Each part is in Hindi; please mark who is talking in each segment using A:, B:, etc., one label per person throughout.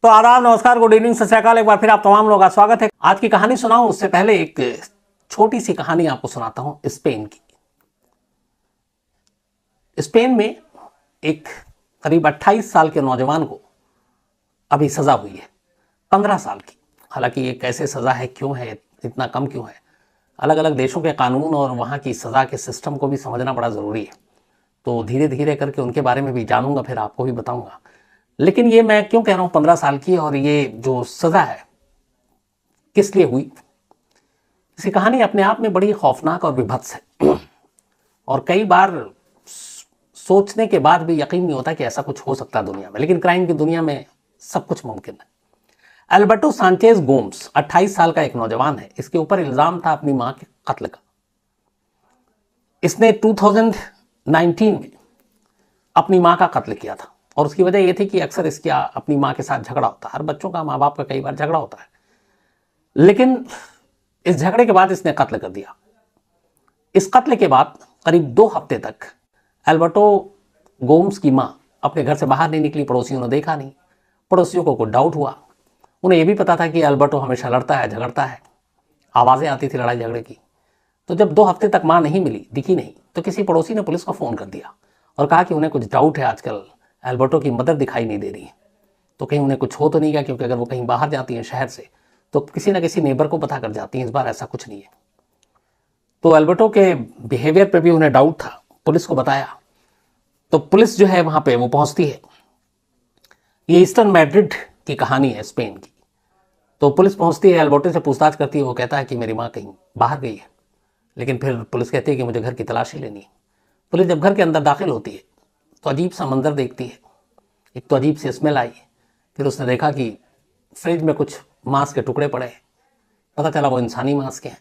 A: तो आदाब, नमस्कार, गुड इवनिंग, सत श्री अकाल। एक बार फिर आप तमाम लोगों का स्वागत है। आज की कहानी सुनाऊं उससे पहले एक छोटी सी कहानी आपको सुनाता हूं स्पेन की। स्पेन में एक करीब 28 साल के नौजवान को अभी सजा हुई है 15 साल की। हालांकि ये कैसे सजा है, क्यों है, इतना कम क्यों है, अलग अलग देशों के कानून और वहां की सजा के सिस्टम को भी समझना बड़ा जरूरी है। तो धीरे धीरे करके उनके बारे में भी जानूंगा, फिर आपको भी बताऊंगा। लेकिन ये मैं क्यों कह रहा हूं 15 साल की, और ये जो सजा है किस लिए हुई। इसकी कहानी अपने आप में बड़ी खौफनाक और विभत्स है और कई बार सोचने के बाद भी यकीन नहीं होता कि ऐसा कुछ हो सकता है दुनिया में। लेकिन क्राइम की दुनिया में सब कुछ मुमकिन है। अल्बर्टो सांचेज गोम्स 28 साल का एक नौजवान है। इसके ऊपर इल्जाम था अपनी मां के कत्ल का। इसने 2019 में अपनी मां का कत्ल किया था और उसकी वजह यह थी कि अक्सर इसका अपनी मां के साथ झगड़ा होता है। हर बच्चों का, माँ बाप का कई बार झगड़ा होता है। लेकिन इस झगड़े के बाद इसने कत्ल कर दिया। इस कत्ल के बाद करीब 2 हफ्ते तक अल्बर्टो गोम्स की मां अपने घर से बाहर नहीं निकली। पड़ोसियों ने देखा नहीं, पड़ोसियों को कुछ डाउट हुआ। उन्हें यह भी पता था कि अल्बर्टो हमेशा लड़ता है, झगड़ता है, आवाजें आती थी लड़ाई झगड़े की। तो जब 2 हफ्ते तक मां नहीं मिली, दिखी नहीं, तो किसी पड़ोसी ने पुलिस को फोन कर दिया और कहा कि उन्हें कुछ डाउट है, आजकल अल्बर्टो की मदर दिखाई नहीं दे रही है। तो कहीं उन्हें कुछ हो तो नहीं गया, क्योंकि अगर वो कहीं बाहर जाती हैं शहर से तो किसी ना किसी नेबर को पता कर जाती हैं। इस बार ऐसा कुछ नहीं है। तो अल्बर्टो के बिहेवियर पे भी उन्हें डाउट था। पुलिस को बताया तो पुलिस जो है वहां पे वो पहुंचती है। ये ईस्टर्न मैड्रिड की कहानी है, स्पेन की। तो पुलिस पहुंचती है, अल्बर्टो से पूछताछ करती है। वो कहता है कि मेरी माँ कहीं बाहर गई है। लेकिन फिर पुलिस कहती है कि मुझे घर की तलाशी लेनी है। पुलिस जब घर के अंदर दाखिल होती है तो अजीब सा मंजर देखती है। एक तो अजीब सी स्मेल आई। फिर उसने देखा कि फ्रिज में कुछ मांस के टुकड़े पड़े। पता चला वो इंसानी मांस के हैं।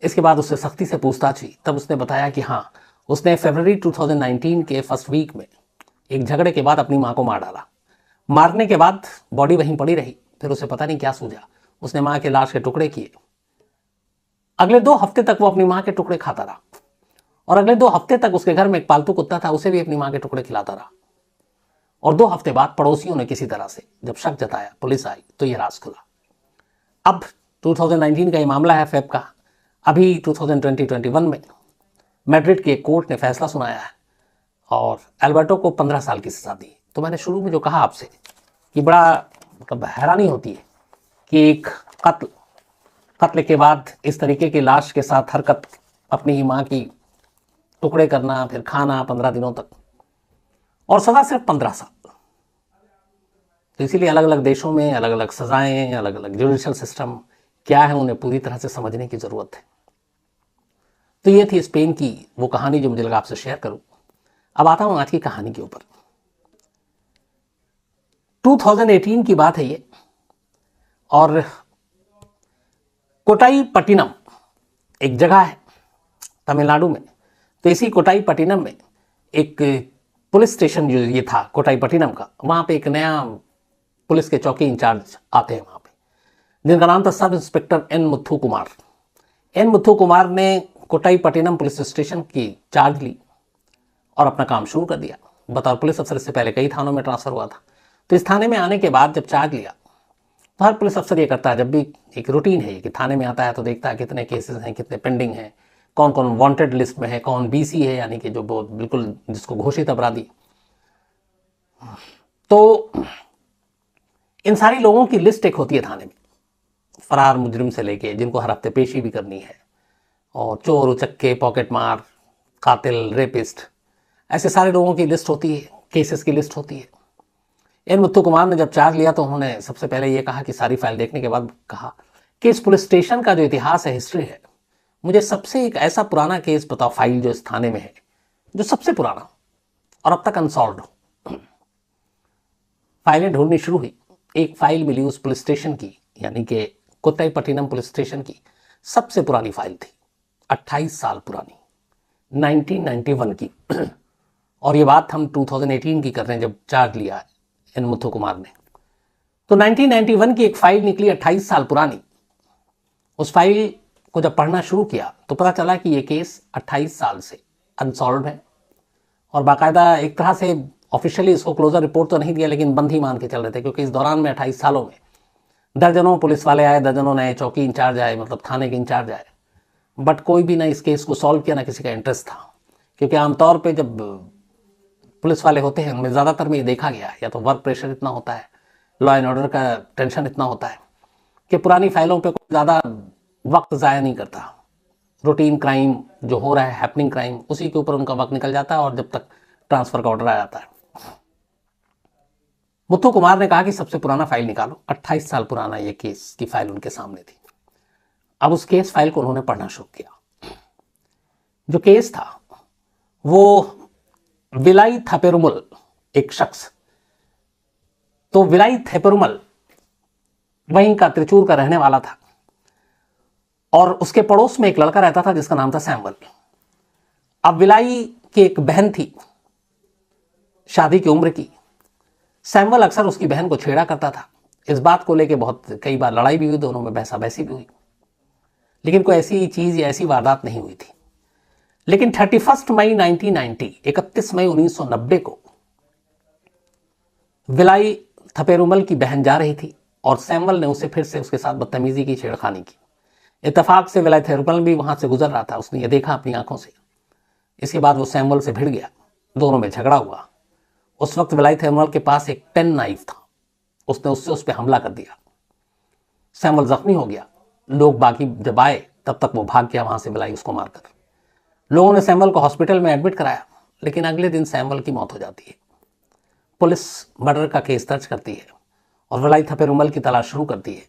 A: इसके बाद उससे सख्ती से पूछताछ हुई। तब उसने बताया कि हाँ, उसने फरवरी 2019 के फर्स्ट वीक में एक झगड़े के बाद अपनी मां को मार डाला। मारने के बाद बॉडी वहीं पड़ी रही। फिर उसे पता नहीं क्या सूझा, उसने मां के लाश के टुकड़े किए। अगले 2 हफ्ते तक वो अपनी मां के टुकड़े खाता रहा और अगले 2 हफ्ते तक उसके घर में एक पालतू कुत्ता था, उसे भी अपनी मां के टुकड़े खिलाता रहा। और 2 हफ्ते बाद पड़ोसियों ने किसी तरह से जब शक जताया, पुलिस आई, तो यह राज खुला। अब 2019 का ये मामला है, फेब का। अभी 2021 में मैड्रिड के कोर्ट ने फैसला सुनाया है और अल्बर्टो को 15 साल की सजा दी। तो मैंने शुरू में जो कहा आपसे कि बड़ा हैरानी होती है कि एक कत्ल के बाद इस तरीके की लाश के साथ हरकत, अपनी ही मां की टुकड़े करना, फिर खाना 15 दिनों तक, और सजा सिर्फ 15 साल। तो इसीलिए अलग अलग देशों में अलग अलग सजाएं, अलग अलग जुडिशियल सिस्टम क्या है, उन्हें पूरी तरह से समझने की जरूरत है। तो ये थी स्पेन की वो कहानी जो मुझे लगा आपसे शेयर करूं। अब आता हूं आज की कहानी के ऊपर। 2018 की बात है ये, और कोटाईपट्टिनम एक जगह है तमिलनाडु में। तो इसी कोटाईपट्टिनम में एक पुलिस स्टेशन जो ये था कोटाईपट्टिनम का, वहां पे एक नया पुलिस के चौकी इंचार्ज आते हैं वहां पे, जिनका नाम था sub inspector N Muthu Kumar. N Muthu Kumar ने कोटाईपट्टिनम पुलिस स्टेशन की चार्ज ली और अपना काम शुरू कर दिया। बतौर पुलिस अफसर इससे पहले कई थानों में ट्रांसफर हुआ था। तो इस थाने में आने के बाद जब चार्ज लिया तो हर पुलिस अफसर ये करता है, जब भी एक रूटीन है कि थाने में आता है तो देखता है कितने केसेस हैं, कितने पेंडिंग हैं, कौन कौन वांटेड लिस्ट में है, कौन बीसी है, यानी कि जो बिल्कुल जिसको घोषित अपराधी। तो इन सारी लोगों की लिस्ट एक होती है थाने में, फरार मुजरिम से लेके जिनको हर हफ्ते पेशी भी करनी है, और चोर, उचक्के, पॉकेट मार, कातिल, रेपिस्ट, ऐसे सारे लोगों की लिस्ट होती है, केसेस की लिस्ट होती है। एन मुथु कुमार ने जब चार्ज लिया तो उन्होंने सबसे पहले ये कहा कि सारी फाइल देखने के बाद कहा कि इस पुलिस स्टेशन का जो इतिहास है, हिस्ट्री है, मुझे सबसे एक ऐसा पुराना केस बताओ फाइल जो इस थाने में है, जो सबसे पुराना और अब तक अनसॉल्व्ड हो। फाइलें ढूंढनी शुरू हुई। एक फाइल मिली उस पुलिस स्टेशन की, यानी कि कोटाईपट्टिनम पुलिस स्टेशन की सबसे पुरानी फाइल थी, 28 साल पुरानी, 1991 की। और ये बात हम 2018 की कर रहे हैं जब चार्ज लिया एन मुथु कुमार ने। तो 1991 की एक फाइल निकली 28 साल पुरानी। उस फाइल को जब पढ़ना शुरू किया तो पता चला कि ये केस 28 साल से अनसॉल्व है और बाकायदा एक तरह से ऑफिशियली इसको क्लोजर रिपोर्ट तो नहीं दिया, लेकिन बंद ही मान के चल रहे थे, क्योंकि इस दौरान में 28 सालों में दर्जनों पुलिस वाले आए, दर्जनों नए चौकी इंचार्ज आए, मतलब थाने के इंचार्ज आए, बट कोई भी ना इस केस को सॉल्व किया, ना किसी का इंटरेस्ट था। क्योंकि आमतौर पे जब पुलिस वाले होते हैं उनमें ज़्यादातर में ये देखा गया है, या तो वर्क प्रेशर इतना होता है, लॉ एंड ऑर्डर का टेंशन इतना होता है कि पुरानी फाइलों पे कोई ज़्यादा वक्त ज़ाया नहीं करता। रूटीन क्राइम जो हो रहा है, हैपनिंग क्राइम, उसी के ऊपर उनका वक्त निकल जाता है, और जब तक ट्रांसफर का ऑर्डर आ जाता है। मुथु कुमार ने कहा कि सबसे पुराना फाइल निकालो। 28 साल पुराना ये केस की फाइल उनके सामने थी। अब उस केस फाइल को उन्होंने पढ़ना शुरू किया। जो केस था वो विलाई थपेरुमल, एक शख्स, तो विलाई थपेरुमल वहीं का त्रिचूर का रहने वाला था, और उसके पड़ोस में एक लड़का रहता था जिसका नाम था सैमुअल। अब विलाई की एक बहन थी शादी की उम्र की। सैमुअल अक्सर उसकी बहन को छेड़ा करता था। इस बात को लेके बहुत कई बार लड़ाई भी हुई, दोनों में बहसा बहसी भी हुई, लेकिन कोई ऐसी चीज या ऐसी वारदात नहीं हुई थी। लेकिन 31 मई 1990, 31 मई 1990 को विलाई थपेरुमल की बहन जा रही थी, और सैमुअल ने उसे फिर से उसके साथ बदतमीजी की, छेड़खानी की। इत्तेफाक से विलाई थपेरुमल भी वहां से गुजर रहा था, उसने ये देखा अपनी आंखों से। इसके बाद वो सैमुअल से भिड़ गया, दोनों में झगड़ा हुआ। उस वक्त विलाई थपेरुमल के पास एक पेन नाइफ था, उसने उससे उस पर हमला कर दिया। सैमुअल जख्मी हो गया। लोग बाकी जब आए तब तक वो भाग गया वहां से, विलाई उसको मारकर। लोगों ने सैमुअल को हॉस्पिटल में एडमिट कराया, लेकिन अगले दिन सैमुअल की मौत हो जाती है। पुलिस मर्डर का केस दर्ज करती है और विलाई थपेरुमल की तलाश शुरू करती है।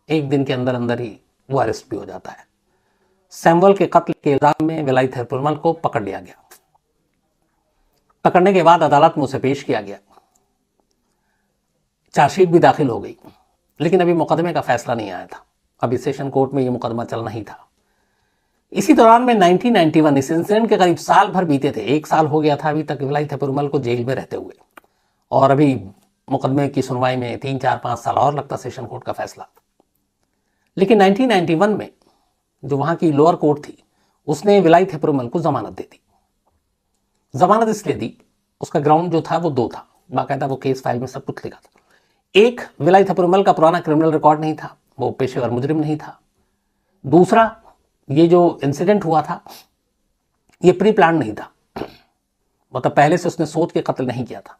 A: एक दिन के अंदर अंदर ही वो अरेस्ट भी हो जाता है। सैमुअल के कत्ल के इल्जाम में विलाई थपेरुमल को पकड़ लिया गया। पकड़ने के बाद अदालत में उसे पेश किया गया। चार्जशीट भी दाखिल हो गई, लेकिन अभी मुकदमे का फैसला नहीं आया था। अभी सेशन कोर्ट में ये मुकदमा चलना ही था। इसी दौरान में 1991, इस इंसिडेंट के करीब साल भर बीते थे, 1 साल हो गया था अभी तक विलाई थपेरुमल को जेल में रहते हुए, और अभी मुकदमे की सुनवाई में 3, 4, 5 साल और लगता सेशन कोर्ट का फैसला। लेकिन 1991 में जो वहां की लोअर कोर्ट थी, उसने विलाई थपेरुमल को जमानत दे दी। जमानत इसलिए दी, उसका ग्राउंड जो था वो 2 था, बाकायदा वो केस फाइल में सब कुछ लिखा था। एक, विलाई थपेरुमल का पुराना क्रिमिनल रिकॉर्ड नहीं था, वो पेशेवर मुजरिम नहीं था। दूसरा, ये जो इंसिडेंट हुआ था ये प्री प्लान नहीं था, मतलब पहले से उसने सोच के कत्ल नहीं किया था।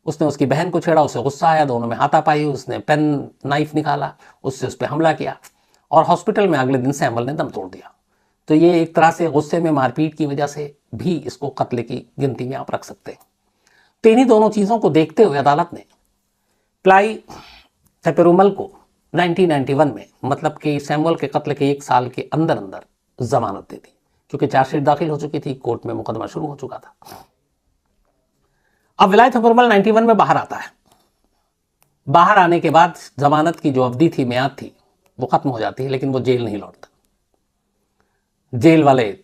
A: उसने उसकी बहन को छेड़ा, उसे गुस्सा आया, दोनों में हाथापाई, उसने पेन नाइफ निकाला, उससे उस पर हमला किया, और हॉस्पिटल में अगले दिन सैमुअल ने दम तोड़ दिया। तो ये एक तरह से गुस्से में मारपीट की वजह से भी इसको कत्ल की गिनती में आप रख सकते हैं। तो इन्हीं दोनों चीजों को देखते हुए अदालत ने विलाई थपेरुमल को 1991 में, मतलब कि सैमुअल के कत्ल के 1 साल के अंदर अंदर जमानत दे दी, क्योंकि चार्जशीट दाखिल हो चुकी थी, कोर्ट में मुकदमा शुरू हो चुका था। अब विलाई थपेरुमल 91 में बाहर आता है। बाहर आने के बाद जमानत की जो अवधि थी, म्याद थी, वो खत्म हो जाती है, लेकिन वो जेल नहीं लौटता। जेल वाले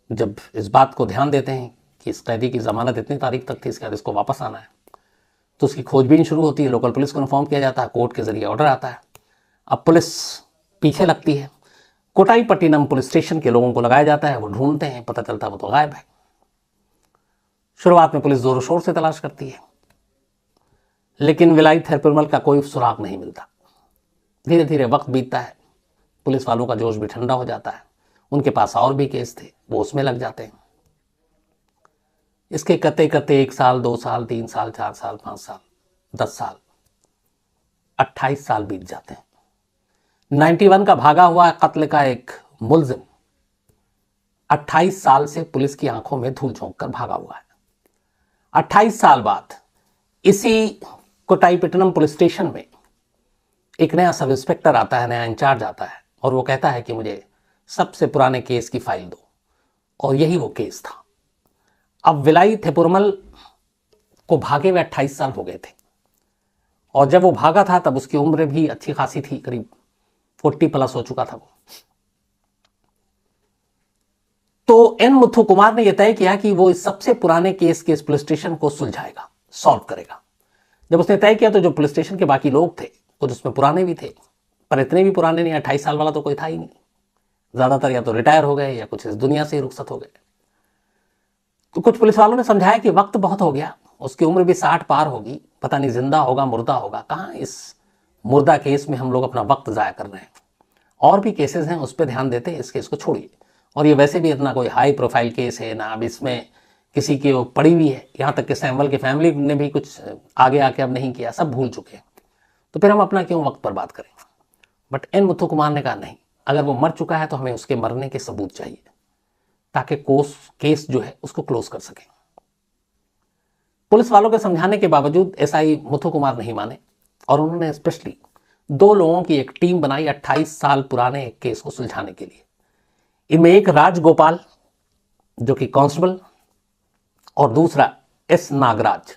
A: जब इस बात को ध्यान देते हैं कि इस कैदी की जमानत इतनी तारीख तक थी, इसके बाद इसको वापस आना है, तो उसकी खोजबीन शुरू होती है। लोकल पुलिस को इन्फॉर्म किया जाता है, कोर्ट के जरिए ऑर्डर आता है। अब पुलिस पीछे लगती है, कोटाईपट्टिनम पुलिस स्टेशन के लोगों को लगाया जाता है, वो ढूंढते हैं, पता चलता है वो तो गायब है। शुरुआत में पुलिस जोरों शोर से तलाश करती है, लेकिन विलाई थपेरुमल का कोई सुराग नहीं मिलता। धीरे धीरे वक्त बीतता है, पुलिस वालों का जोश भी ठंडा हो जाता है, उनके पास और भी केस थे, वो उसमें लग जाते हैं। इसके करते करते 1 साल, 2 साल, 3 साल, 4 साल, 5 साल, 10 साल, 28 साल बीत जाते हैं। 91 का भागा हुआ कत्ल का एक मुल्जिम 28 साल से पुलिस की आंखों में धूल झोंक कर भागा हुआ है। 28 साल बाद इसी कोटाईपट्टिनम पुलिस स्टेशन में एक नया सब इंस्पेक्टर आता है, नया इंचार्ज आता है, और वो कहता है कि मुझे सबसे पुराने केस की फाइल दो, और यही वो केस था। अब विलाई थपेरुमल को भागे हुए 28 साल हो गए थे, और जब वो भागा था तब उसकी उम्र भी अच्छी खासी थी, करीब 40+ हो चुका था वो। तो एन मुथु कुमार ने यह तय किया कि वो इस सबसे पुराने केस के इस पुलिस स्टेशन को सुलझाएगा, सॉल्व करेगा। जब उसने तय किया तो जो पुलिस स्टेशन के बाकी लोग थे, कुछ उसमें पुराने भी थे, पर इतने भी पुराने नहीं, 28 साल वाला तो कोई था ही नहीं। ज्यादातर या तो रिटायर हो गए या कुछ इस दुनिया से ही रुखसत हो गए। तो कुछ पुलिस वालों ने समझाया कि वक्त बहुत हो गया, उसकी उम्र भी 60 पार होगी, पता नहीं जिंदा होगा मुर्दा होगा। कहाँ इस मुर्दा केस में हम लोग अपना वक्त ज़ाया कर रहे हैं। और भी केसेस हैं, उस पर ध्यान देते हैं, इस केस को छोड़िए। और ये वैसे भी इतना कोई हाई प्रोफाइल केस है ना, अब इसमें किसी की वो पड़ी हुई है, यहाँ तक कि सैमुअल की फैमिली ने भी कुछ आगे आके अब नहीं किया, सब भूल चुके हैं, तो फिर हम अपना क्यों वक्त बर्बाद करें। बट एन मुथु कुमार ने कहा नहीं, अगर वो मर चुका है तो हमें उसके मरने के सबूत चाहिए, ताकि केस जो है उसको क्लोज कर सकें। पुलिस वालों के समझाने के बावजूद एसआई मुथु कुमार नहीं माने और उन्होंने स्पेशली 2 लोगों की एक टीम बनाई 28 साल पुराने एक केस को सुलझाने के लिए। इनमें एक राजगोपाल जो कि कांस्टेबल और दूसरा एस नागराज।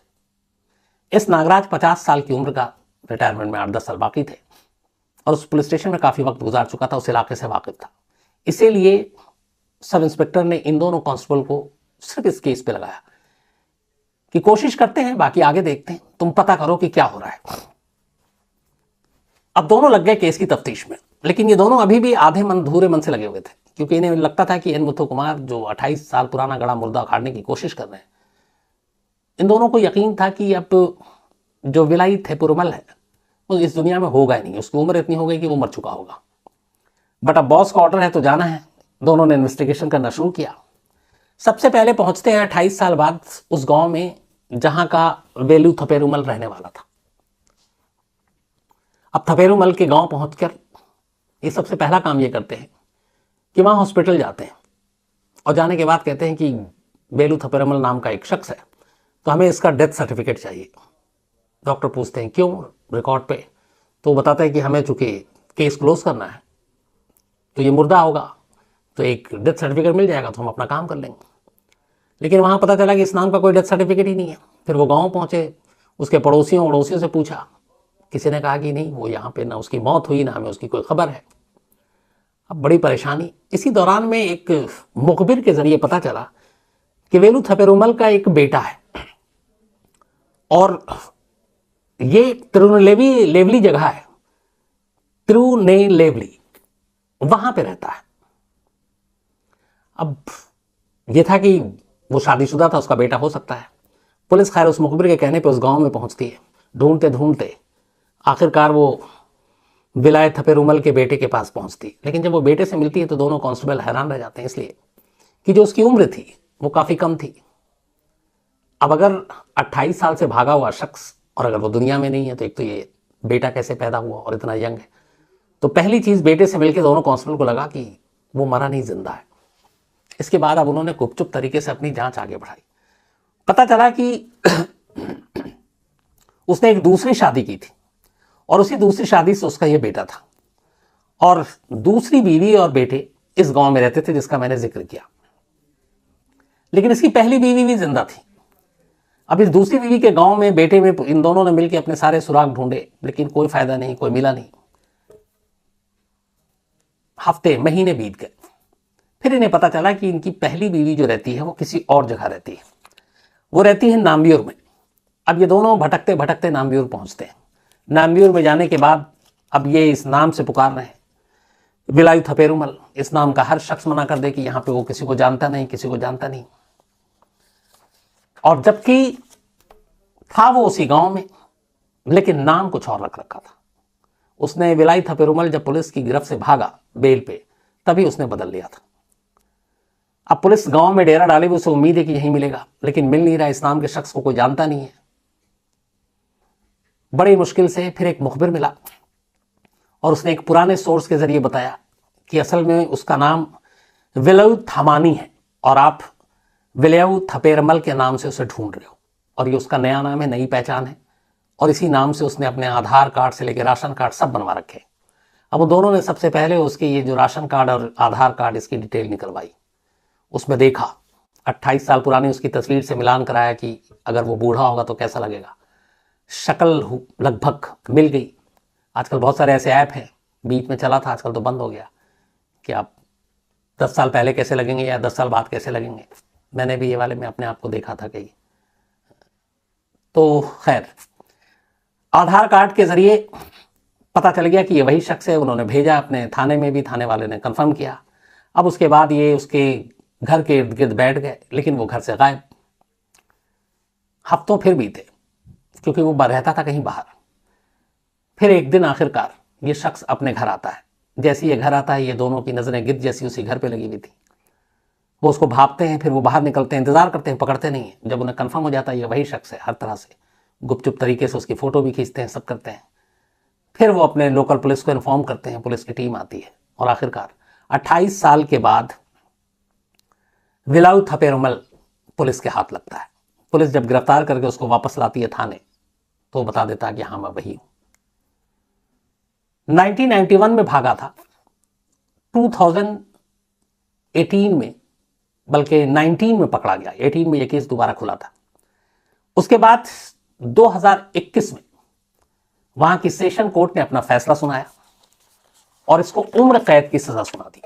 A: एस नागराज 50 साल की उम्र का, रिटायरमेंट में 8-10 साल बाकी थे और उस पुलिस स्टेशन में काफी वक्त गुजार चुका था, उस इलाके से वाकिफ था। इसीलिए सब इंस्पेक्टर ने इन दोनों कांस्टेबल को सिर्फ इस केस पे लगाया कि कोशिश करते हैं, बाकी आगे देखते हैं, तुम पता करो कि क्या हो रहा है। अब दोनों लग गए केस की तफ्तीश में, लेकिन ये दोनों अभी भी आधे मन धूरे मन से लगे हुए थे, क्योंकि इन्हें लगता था कि एन मुथु कुमार जो 28 साल पुराना गड़ा मुर्दा उखाड़ने की कोशिश कर रहे हैं, इन दोनों को यकीन था कि अब जो विलाई थेपुरमल है वो इस दुनिया में होगा ही नहीं, उसकी उम्र इतनी हो गई कि वो मर चुका होगा। बट अब बॉस का ऑर्डर है तो जाना है। दोनों ने इन्वेस्टिगेशन करना शुरू किया। सबसे पहले पहुंचते हैं 28 साल बाद उस गांव में जहां का वेलू थपेरुमल रहने वाला था। अब थपेरुमल के गांव पहुंचकर ये सबसे पहला काम ये करते हैं कि वहां हॉस्पिटल जाते हैं और जाने के बाद कहते हैं कि वेलू थपेरुमल नाम का एक शख्स है, तो हमें इसका डेथ सर्टिफिकेट चाहिए। डॉक्टर पूछते हैं क्यों, रिकॉर्ड पे, तो वो बताता है कि हमें चूंकि केस क्लोज करना है तो ये मुर्दा होगा तो एक डेथ सर्टिफिकेट मिल जाएगा तो हम अपना काम कर लेंगे। लेकिन वहाँ पता चला कि इस नाम का कोई डेथ सर्टिफिकेट ही नहीं है। फिर वो गांव पहुँचे, उसके पड़ोसियों से पूछा, किसी ने कहा कि नहीं, वो यहाँ पे ना उसकी मौत हुई ना हमें उसकी कोई खबर है। अब बड़ी परेशानी। इसी दौरान में एक मुखबिर के जरिए पता चला कि वेलू थपेरुमल का एक बेटा है और ये तिरुनेलेवली जगह है, तिरुनेलेवली, वहां पे रहता है। अब ये था कि वो शादीशुदा था, उसका बेटा हो सकता है। पुलिस खैर उस मुखबिर के कहने पे उस गांव में पहुंचती है। ढूंढते ढूंढते आखिरकार वो विलाय थपेरुमल के बेटे के पास पहुंचती। लेकिन जब वो बेटे से मिलती है तो दोनों कांस्टेबल हैरान रह जाते हैं, इसलिए कि जो उसकी उम्र थी वो काफी कम थी। अब अगर 28 साल से भागा हुआ शख्स और अगर वो दुनिया में नहीं है तो एक तो ये बेटा कैसे पैदा हुआ और इतना यंग है। तो पहली चीज बेटे से मिलकर दोनों कांस्टेबल को लगा कि वो मरा नहीं, जिंदा है। इसके बाद अब उन्होंने गुपचुप तरीके से अपनी जांच आगे बढ़ाई। पता चला कि उसने एक दूसरी शादी की थी और उसी दूसरी शादी से उसका ये बेटा था और दूसरी बीवी और बेटे इस गांव में रहते थे जिसका मैंने जिक्र किया। लेकिन इसकी पहली बीवी भी जिंदा थी। अब इस दूसरी बीवी के गांव में बेटे में इन दोनों ने मिलकर अपने सारे सुराग ढूंढे, लेकिन कोई फायदा नहीं, कोई मिला नहीं। हफ्ते महीने बीत गए। फिर इन्हें पता चला कि इनकी पहली बीवी जो रहती है वो किसी और जगह रहती है, वो रहती है नाम्बियोर में। अब ये दोनों भटकते भटकते नाम्बियोर पहुंचते हैं। नाम्बियोर में जाने के बाद अब ये इस नाम से पुकार रहे हैं, विलायू थपेरुमल। इस नाम का हर शख्स मना कर दे कि यहाँ पे वो किसी को जानता नहीं, किसी को जानता नहीं। और जबकि था वो उसी गांव में, लेकिन नाम कुछ और रख रखा था उसने। विलायू थपेरुमल जब पुलिस की गिरफ्त से भागा बेल पे, तभी उसने बदल लिया था। अब पुलिस गांव में डेरा डाले, उसे उम्मीद है कि यहीं मिलेगा, लेकिन मिल नहीं रहा। इस नाम के शख्स को कोई जानता नहीं है। बड़ी मुश्किल से फिर एक मुखबिर मिला और उसने एक पुराने सोर्स के जरिए बताया कि असल में उसका नाम विलायू थमानी है और आप विलायू थपेरुमल के नाम से उसे ढूंढ रहे हो और ये उसका नया नाम है, नई पहचान है और इसी नाम से उसने अपने आधार कार्ड से लेकर राशन कार्ड सब बनवा रखे। अब वो दोनों ने सबसे पहले उसके ये जो राशन कार्ड और आधार कार्ड इसकी डिटेल निकलवाई। उसमें देखा 28 साल पुरानी उसकी तस्वीर से मिलान कराया कि अगर वो बूढ़ा होगा तो कैसा लगेगा। शक्ल लगभग मिल गई। आजकल बहुत सारे ऐसे ऐप हैं, बीच में चला था, आजकल तो बंद हो गया, कि आप 10 साल पहले कैसे लगेंगे या 10 साल बाद कैसे लगेंगे। मैंने भी ये वाले में अपने आप को देखा था कहीं। तो खैर आधार कार्ड के जरिए पता चल गया कि ये वही शख्स है। उन्होंने भेजा अपने थाने में भी, थाने वाले ने कंफर्म किया। अब उसके बाद ये उसके घर के इर्द गिर्द बैठ गए, लेकिन वो घर से गायब। हफ्तों फिर बीते, क्योंकि वो रहता था कहीं बाहर। फिर एक दिन आखिरकार ये शख्स अपने घर आता है। जैसे ये घर आता है, ये दोनों की नजरें गिद्ध जैसी उसी घर पे लगी हुई थी। वो उसको भापते हैं, फिर वो बाहर निकलते हैं, इंतजार करते हैं, पकड़ते नहीं है। जब उन्हें कंफर्म हो जाता है ये वही शख्स है, हर तरह से गुपचुप तरीके से उसकी फोटो भी खींचते हैं, सब करते हैं। फिर वो अपने लोकल पुलिस को इन्फॉर्म करते हैं, पुलिस की टीम आती है और आखिरकार 28 साल के बाद विलाउ थपेरुमल पुलिस के हाथ लगता है। पुलिस जब गिरफ्तार करके उसको वापस लाती है थाने, तो वो बता देता है कि हाँ मैं वही हूं। 1991 में भागा था, 2018 में, बल्कि 19 में पकड़ा गया, 18 में यह केस दोबारा खुला था। उसके बाद 2021 में वहां की सेशन कोर्ट ने अपना फैसला सुनाया और इसको उम्र कैद की सजा सुना दी।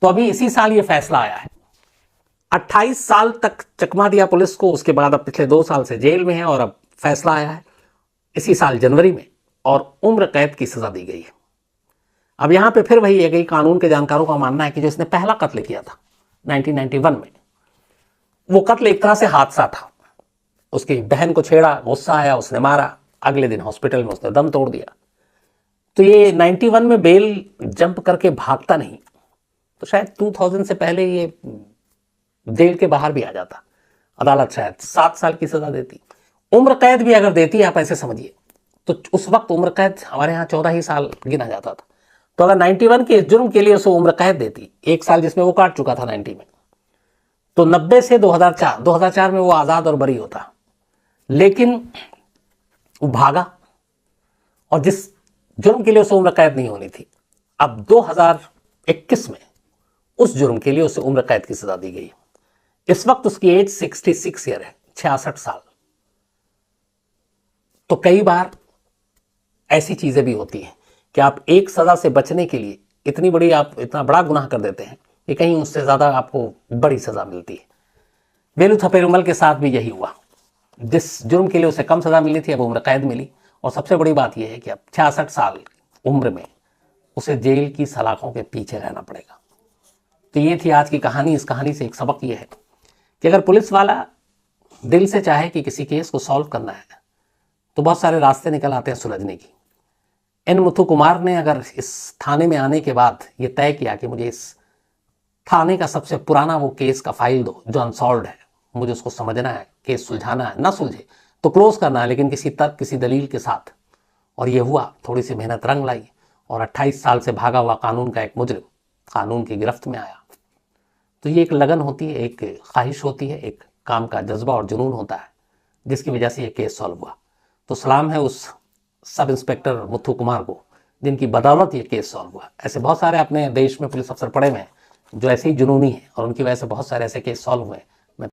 A: तो अभी इसी साल ये फैसला आया है। 28 साल तक चकमा दिया पुलिस को, उसके बाद अब पिछले 2 साल से जेल में है और अब फैसला आया है इसी साल जनवरी में और उम्र कैद की सजा दी गई है। अब यहां पे फिर वही है कि कानून के जानकारों का मानना है कि जो इसने पहला कत्ल किया था 1991 में, वो कत्ल एक तरह से हादसा था। उसकी बहन को छेड़ा, गुस्सा आया, उसने मारा, अगले दिन हॉस्पिटल में उसने दम तोड़ दिया। तो ये 91 में बेल जंप करके भागता नहीं तो शायद 2000 से पहले ये जेल के बाहर भी आ जाता। अदालत शायद 7 साल की सजा देती। उम्र कैद भी अगर देती, आप ऐसे समझिए, तो उस वक्त उम्र कैद हमारे यहाँ 14 ही साल गिना जाता था। तो अगर 91 के इस जुर्म के लिए उसको उम्र कैद देती, 1 साल जिसमें वो काट चुका था 90 में, तो 90 से 2004 में वो आजाद और बरी होता। लेकिन वो भागा और जिस जुर्म के लिए उसे उम्र कैद नहीं होनी थी, अब 2021 में उस जुर्म के लिए उसे उम्र कैद की सजा दी गई। इस वक्त उसकी एज 66 ईयर है, 66 साल। तो कई बार ऐसी चीजें भी होती हैं कि आप एक सजा से बचने के लिए आप इतना बड़ा गुनाह कर देते हैं कि कहीं उससे ज्यादा आपको बड़ी सजा मिलती है। वेलु थपेरुमल के साथ भी यही हुआ। जिस जुर्म के लिए उसे कम सजा मिली थी, अब उम्र कैद मिली। और सबसे बड़ी बात यह है कि अब 66 साल उम्र में उसे जेल की सलाखों के पीछे रहना पड़ेगा। तो ये थी आज की कहानी। इस कहानी से एक सबक यह है कि अगर पुलिस वाला दिल से चाहे कि किसी केस को सॉल्व करना है, तो बहुत सारे रास्ते निकल आते हैं सुलझने की। एन मुथु कुमार ने अगर इस थाने में आने के बाद ये तय किया कि मुझे इस थाने का सबसे पुराना वो केस का फाइल दो जो अनसॉल्व है, मुझे उसको समझना है, केस सुलझाना है, ना सुलझे तो क्लोज करना है, लेकिन किसी तर्क, किसी दलील के साथ। और ये हुआ, थोड़ी सी मेहनत रंग लाई और 28 साल से भागा हुआ कानून का एक मुजरिम कानून की गिरफ्त में आया। तो ये एक लगन होती है, एक ख्वाहिश होती है, एक काम का जज्बा और जुनून होता है, जिसकी वजह से ये केस सॉल्व हुआ। तो सलाम है उस सब इंस्पेक्टर मुथु कुमार को जिनकी बदौलत ये केस सॉल्व हुआ। ऐसे बहुत सारे अपने देश में पुलिस अफसर पड़े हुए हैं जो ऐसे ही जुनूनी हैं और उनकी वजह से बहुत सारे ऐसे केस सॉल्व हुए हैं